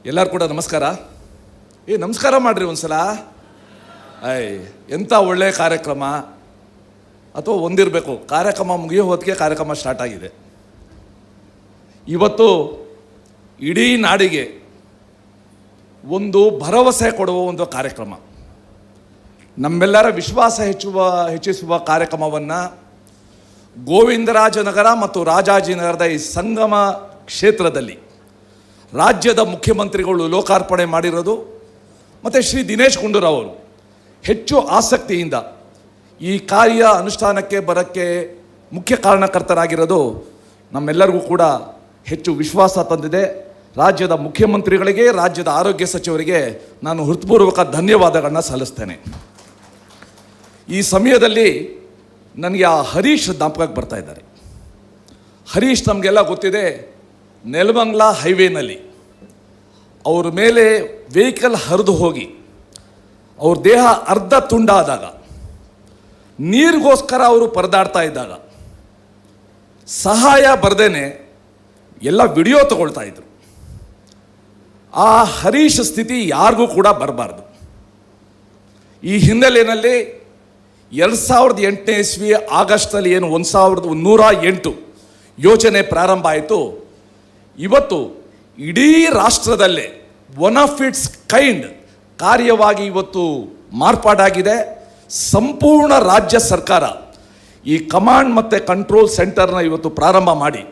ಎಲ್ಲರೂ ಕೂಡ ನಮಸ್ಕಾರ. ನಮಸ್ಕಾರ ಮಾಡಿರಿ ಒಂದ್ಸಲ. ಎಂಥ ಒಳ್ಳೆಯ ಕಾರ್ಯಕ್ರಮ. ಅಥವಾ ಒಂದಿರಬೇಕು, ಕಾರ್ಯಕ್ರಮ ಮುಗಿಯೋ ಹೊತ್ತಿಗೆ ಕಾರ್ಯಕ್ರಮ ಸ್ಟಾರ್ಟ್ ಆಗಿದೆ. ಇವತ್ತು ಇಡೀ ನಾಡಿಗೆ ಒಂದು ಭರವಸೆ ಕೊಡುವ ಒಂದು ಕಾರ್ಯಕ್ರಮ, ನಮ್ಮೆಲ್ಲರ ವಿಶ್ವಾಸ ಹೆಚ್ಚಿಸುವ ಕಾರ್ಯಕ್ರಮವನ್ನು ಗೋವಿಂದರಾಜನಗರ ಮತ್ತು ರಾಜಾಜಿನಗರದ ಈ ಸಂಗಮ ಕ್ಷೇತ್ರದಲ್ಲಿ ರಾಜ್ಯದ ಮುಖ್ಯಮಂತ್ರಿಗಳು ಲೋಕಾರ್ಪಣೆ ಮಾಡಿರೋದು ಮತ್ತು ಶ್ರೀ ದಿನೇಶ್ ಗುಂಡೂರಾವ್ ಅವರು ಹೆಚ್ಚು ಆಸಕ್ತಿಯಿಂದ ಈ ಕಾರ್ಯ ಅನುಷ್ಠಾನಕ್ಕೆ ಬರೋಕ್ಕೆ ಮುಖ್ಯ ಕಾರಣಕರ್ತರಾಗಿರೋದು ನಮ್ಮೆಲ್ಲರಿಗೂ ಕೂಡ ಹೆಚ್ಚು ವಿಶ್ವಾಸ ತಂದಿದೆ. ರಾಜ್ಯದ ಮುಖ್ಯಮಂತ್ರಿಗಳಿಗೆ, ರಾಜ್ಯದ ಆರೋಗ್ಯ ಸಚಿವರಿಗೆ ನಾನು ಹೃತ್ಪೂರ್ವಕ ಧನ್ಯವಾದಗಳನ್ನ ಸಲ್ಲಿಸ್ತೇನೆ. ಈ ಸಮಯದಲ್ಲಿ ನನಗೆ ಆ ಹರೀಶ್ ಜ್ಞಾಪಕಕ್ಕೆ ಬರ್ತಾ ಇದ್ದಾರೆ. ಹರೀಶ್ ನಮಗೆಲ್ಲ ಗೊತ್ತಿದೆ, ನೆಲಮಂಗಲ ಹೈವೇನಲ್ಲಿ ಅವ್ರ ಮೇಲೆ ವೆಹಿಕಲ್ ಹರಿದು ಹೋಗಿ ಅವ್ರ ದೇಹ ಅರ್ಧ ತುಂಡಾದಾಗ, ನೀರಿಗೋಸ್ಕರ ಅವರು ಪರದಾಡ್ತಾ ಇದ್ದಾಗ ಸಹಾಯ ಬರ್ದೇನೆ ಎಲ್ಲ ವಿಡಿಯೋ ತಗೊಳ್ತಾ ಇದ್ರು. ಆ ಹರೀಶ್ ಸ್ಥಿತಿ ಯಾರಿಗೂ ಕೂಡ ಬರಬಾರ್ದು. ಈ ಹಿನ್ನೆಲೆಯಲ್ಲಿ 2008ನೇ ಇಸ್ವಿ ಆಗಸ್ಟಲ್ಲಿ ಏನು 1108 ಯೋಜನೆ ಪ್ರಾರಂಭ ಆಯಿತು. ಇವತ್ತು ಇಡೀ ರಾಷ್ಟ್ರದಲ್ಲೇ ಒನ್ ಆಫ್ ಇಟ್ಸ್ ಕೈಂಡ್ ಕಾರ್ಯವಾಗಿ ಇವತ್ತು ಮಾರ್ಪಾಡಾಗಿದೆ. ಸಂಪೂರ್ಣ ರಾಜ್ಯ ಸರ್ಕಾರ ಈ ಕಮಾಂಡ್ ಮತ್ತು ಕಂಟ್ರೋಲ್ ಸೆಂಟರ್ನ ಇವತ್ತು ಪ್ರಾರಂಭ ಮಾಡಿ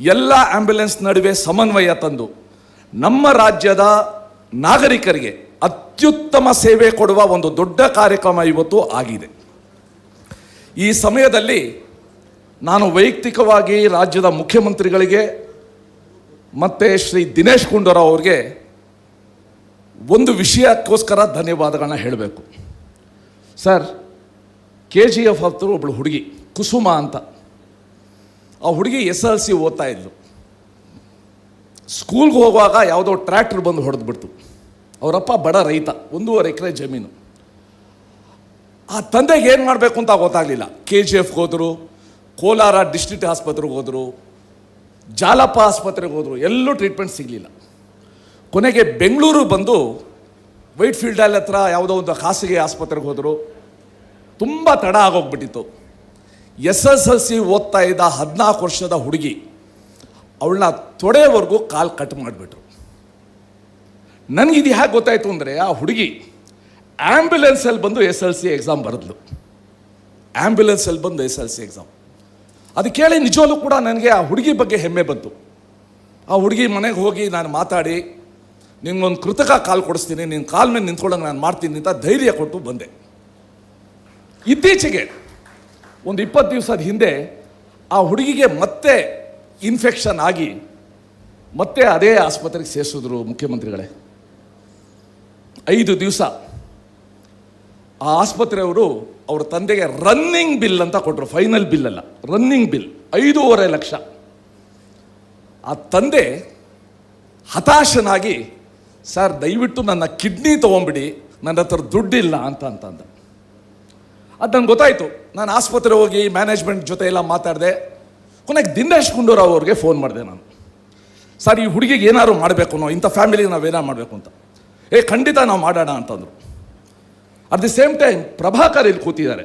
ಎಲ್ಲ ಆ್ಯಂಬ್ಯುಲೆನ್ಸ್ ನಡುವೆ ಸಮನ್ವಯ ತಂದು ನಮ್ಮ ರಾಜ್ಯದ ನಾಗರಿಕರಿಗೆ ಅತ್ಯುತ್ತಮ ಸೇವೆ ಕೊಡುವ ಒಂದು ದೊಡ್ಡ ಕಾರ್ಯಕ್ರಮ ಇವತ್ತು ಆಗಿದೆ. ಈ ಸಮಯದಲ್ಲಿ ನಾನು ವೈಯಕ್ತಿಕವಾಗಿ ರಾಜ್ಯದ ಮುಖ್ಯಮಂತ್ರಿಗಳಿಗೆ ಮತ್ತು ಶ್ರೀ ದಿನೇಶ್ ಗುಂಡೂರಾವ್ ಅವ್ರಿಗೆ ಒಂದು ವಿಷಯಕ್ಕೋಸ್ಕರ ಧನ್ಯವಾದಗಳನ್ನ ಹೇಳಬೇಕು. ಸರ್, KGF ಹತ್ರ ಒಬ್ಬಳು ಹುಡುಗಿ ಕುಸುಮ ಅಂತ, ಆ ಹುಡುಗಿ SLC ಓದ್ತಾ ಇದ್ಲು. ಸ್ಕೂಲ್ಗೆ ಹೋಗುವಾಗ ಯಾವುದೋ ಟ್ರ್ಯಾಕ್ಟರ್ ಬಂದು ಹೊಡೆದ್ಬಿಡ್ತು. ಅವರಪ್ಪ ಬಡ ರೈತ, 1.5 ಎಕರೆ ಜಮೀನು. ಆ ತಂದೆಗೆ ಏನು ಮಾಡಬೇಕು ಅಂತ ಗೊತ್ತಾಗಲಿಲ್ಲ. KGFಗೆ ಹೋದರು, ಕೋಲಾರ ಡಿಸ್ಟ್ರಿಕ್ಟ್ ಆಸ್ಪತ್ರೆಗೆ ಹೋದರು, ಜಾಲಪ್ಪ ಆಸ್ಪತ್ರೆಗೆ ಹೋದರು, ಎಲ್ಲೂ ಟ್ರೀಟ್ಮೆಂಟ್ ಸಿಗಲಿಲ್ಲ. ಕೊನೆಗೆ ಬೆಂಗಳೂರು ಬಂದು ವೈಟ್ ಫೀಲ್ಡ್ ಅಲ್ಲಿ ಹತ್ರ ಯಾವುದೋ ಒಂದು ಖಾಸಗಿ ಆಸ್ಪತ್ರೆಗೆ ಹೋದರು. ತುಂಬ ತಡ ಆಗೋಗ್ಬಿಟ್ಟಿತ್ತು. SSLC ಓದ್ತಾ ಇದ್ದ 14 ವರ್ಷದ ಹುಡುಗಿ, ಅವಳನ್ನ ತೊಡೆವರೆಗೂ ಕಾಲು ಕಟ್ ಮಾಡಿಬಿಟ್ರು. ನನಗಿದು ಹೇಗೆ ಗೊತ್ತಾಯಿತು ಅಂದರೆ, ಆ ಹುಡುಗಿ ಆ್ಯಂಬ್ಯುಲೆನ್ಸಲ್ಲಿ ಬಂದು SLC ಎಕ್ಸಾಮ್ ಬರೆದ್ಲು. ಆ್ಯಂಬ್ಯುಲೆನ್ಸಲ್ಲಿ ಬಂದು SLC ಎಕ್ಸಾಮ್. ಅದು ಕೇಳಿ ನಿಜವಲ್ಲೂ ಕೂಡ ನನಗೆ ಆ ಹುಡುಗಿ ಬಗ್ಗೆ ಹೆಮ್ಮೆ ಬಂತು. ಆ ಹುಡುಗಿ ಮನೆಗೆ ಹೋಗಿ ನಾನು ಮಾತಾಡಿ, ನಿನಗೊಂದು ಕೃತಕ ಕಾಲು ಕೊಡಿಸ್ತೀನಿ, ನಿನ್ನ ಕಾಲ ಮೇಲೆ ನಿಂತ್ಕೊಳ್ಳೋಂಗೆ ನಾನು ಮಾಡ್ತೀನಿ ಅಂತ ಧೈರ್ಯ ಕೊಟ್ಟು ಬಂದೆ. ಇತ್ತೀಚೆಗೆ ಒಂದು 20 ದಿವಸದ ಹಿಂದೆ ಆ ಹುಡುಗಿಗೆ ಮತ್ತೆ ಇನ್ಫೆಕ್ಷನ್ ಆಗಿ ಮತ್ತೆ ಅದೇ ಆಸ್ಪತ್ರೆಗೆ ಸೇರಿಸಿದ್ರು ಮುಖ್ಯಮಂತ್ರಿಗಳೇ. 5 ದಿವಸ ಆ ಆಸ್ಪತ್ರೆಯವರು ಅವ್ರ ತಂದೆಗೆ ರನ್ನಿಂಗ್ ಬಿಲ್ ಅಂತ ಕೊಟ್ಟರು. ಫೈನಲ್ ಬಿಲ್ ಅಲ್ಲ, ರನ್ನಿಂಗ್ ಬಿಲ್ 5.5 ಲಕ್ಷ. ಆ ತಂದೆ ಹತಾಶನಾಗಿ, ಸರ್ ದಯವಿಟ್ಟು ನನ್ನ ಕಿಡ್ನಿ ತೊಗೊಂಬಿಡಿ, ನನ್ನ ಹತ್ರ ದುಡ್ಡಿಲ್ಲ ಅಂತ ಅಂದ. ಅದು ನನಗೆ ಗೊತ್ತಾಯಿತು. ನಾನು ಆಸ್ಪತ್ರೆ ಹೋಗಿ ಮ್ಯಾನೇಜ್ಮೆಂಟ್ ಜೊತೆ ಎಲ್ಲ ಮಾತಾಡಿದೆ. ಕೊನೆಗೆ ದಿನೇಶ್ ಗುಂಡೂರಾವ್ ಅವ್ರಿಗೆ ಫೋನ್ ಮಾಡಿದೆ ನಾನು. ಸರ್, ಈ ಹುಡುಗಿಗೆ ಏನಾದ್ರು ಮಾಡಬೇಕು, ಇಂಥ ಫ್ಯಾಮಿಲಿಗೆ ನಾವೇನಾರು ಮಾಡಬೇಕು ಅಂತ. ಖಂಡಿತ ನಾವು ಮಾಡೋಣ ಅಂತಂದರು. At the same time Prabhakar ಇಲ್ಲಿ ಕೂತಿದ್ದಾರೆ,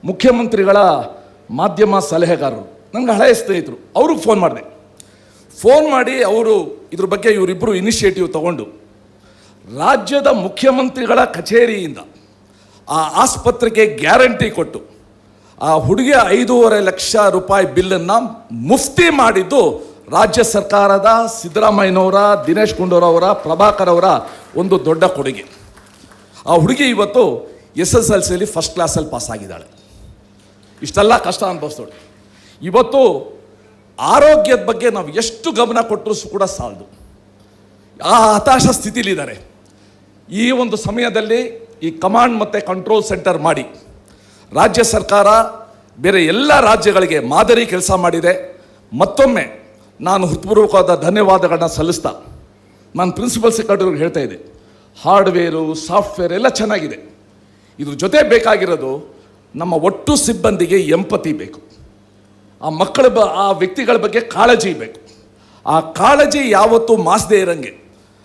ಮುಖ್ಯಮಂತ್ರಿಗಳ ಮಾಧ್ಯಮ ಸಲಹೆಗಾರರು, ನನಗೆ ಹಳೆಯ ಸ್ನೇಹಿತರು. ಅವ್ರಿಗೆ ಫೋನ್ ಮಾಡಿ ಅವರು ಇದ್ರ ಬಗ್ಗೆ ಇವರಿಬ್ಬರು ಇನಿಷಿಯೇಟಿವ್ ತಗೊಂಡು ರಾಜ್ಯದ ಮುಖ್ಯಮಂತ್ರಿಗಳ ಕಚೇರಿಯಿಂದ ಆ ಆಸ್ಪತ್ರೆಗೆ ಗ್ಯಾರಂಟಿ ಕೊಟ್ಟು ಆ ಹುಡುಗಿಯ 5.5 ಲಕ್ಷ ರೂಪಾಯಿ ಬಿಲ್ಲನ್ನು ಮುಫ್ತಿ ಮಾಡಿದ್ದು ರಾಜ್ಯ ಸರ್ಕಾರದ ಸಿದ್ದರಾಮಯ್ಯನವರ, ದಿನೇಶ್ ಗುಂಡೂರಾವ್ ಅವರ, ಪ್ರಭಾಕರ್ ಅವರ ಒಂದು ದೊಡ್ಡ ಕೊಡುಗೆ. ಆ ಹುಡುಗಿ ಇವತ್ತು SSLCಯಲ್ಲಿ ಫಸ್ಟ್ ಕ್ಲಾಸಲ್ಲಿ ಪಾಸ್ ಆಗಿದ್ದಾಳೆ. ಇಷ್ಟೆಲ್ಲ ಕಷ್ಟ ಅನುಭವಿಸ್ತೋಳು. ಇವತ್ತು ಆರೋಗ್ಯದ ಬಗ್ಗೆ ನಾವು ಎಷ್ಟು ಗಮನ ಕೊಟ್ಟರೂ ಕೂಡ ಸಾಲದು. ಆ ಹತಾಶ ಸ್ಥಿತಿಲಿದ್ದಾರೆ. ಈ ಒಂದು ಸಮಯದಲ್ಲಿ ಈ ಕಮಾಂಡ್ ಮತ್ತು ಕಂಟ್ರೋಲ್ ಸೆಂಟರ್ ಮಾಡಿ ರಾಜ್ಯ ಸರ್ಕಾರ ಬೇರೆ ಎಲ್ಲ ರಾಜ್ಯಗಳಿಗೆ ಮಾದರಿ ಕೆಲಸ ಮಾಡಿದೆ. ಮತ್ತೊಮ್ಮೆ ನಾನು ಹೃತ್ಪೂರ್ವಕವಾದ ಧನ್ಯವಾದಗಳನ್ನ ಸಲ್ಲಿಸ್ತಾ, ನಾನು ಪ್ರಿನ್ಸಿಪಲ್ ಸೆಕ್ರೆಟರಿಗೆ ಹೇಳ್ತಾ ಇದ್ದೆ, ಹಾರ್ಡ್ವೇರು ಸಾಫ್ಟ್ವೇರ್ ಎಲ್ಲ ಚೆನ್ನಾಗಿದೆ, ಇದ್ರ ಜೊತೆ ಬೇಕಾಗಿರೋದು ನಮ್ಮ ಒಟ್ಟು ಸಿಬ್ಬಂದಿಗೆ ಎಂಪತಿ ಬೇಕು. ಆ ಆ ವ್ಯಕ್ತಿಗಳ ಬಗ್ಗೆ ಕಾಳಜಿ ಬೇಕು. ಆ ಕಾಳಜಿ ಯಾವತ್ತೂ ಮಾಸದೇ ಇರಂಗೆ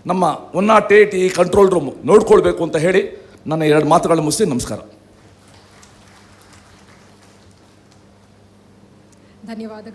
ನಮ್ಮ 108 ಈ ಕಂಟ್ರೋಲ್ ರೂಮ್ ನೋಡ್ಕೊಳ್ಬೇಕು ಅಂತ ಹೇಳಿ ನನ್ನ 2 ಮಾತುಗಳನ್ನು ಮುಗಿಸಿ ನಮಸ್ಕಾರ. ಧನ್ಯವಾದಗಳು.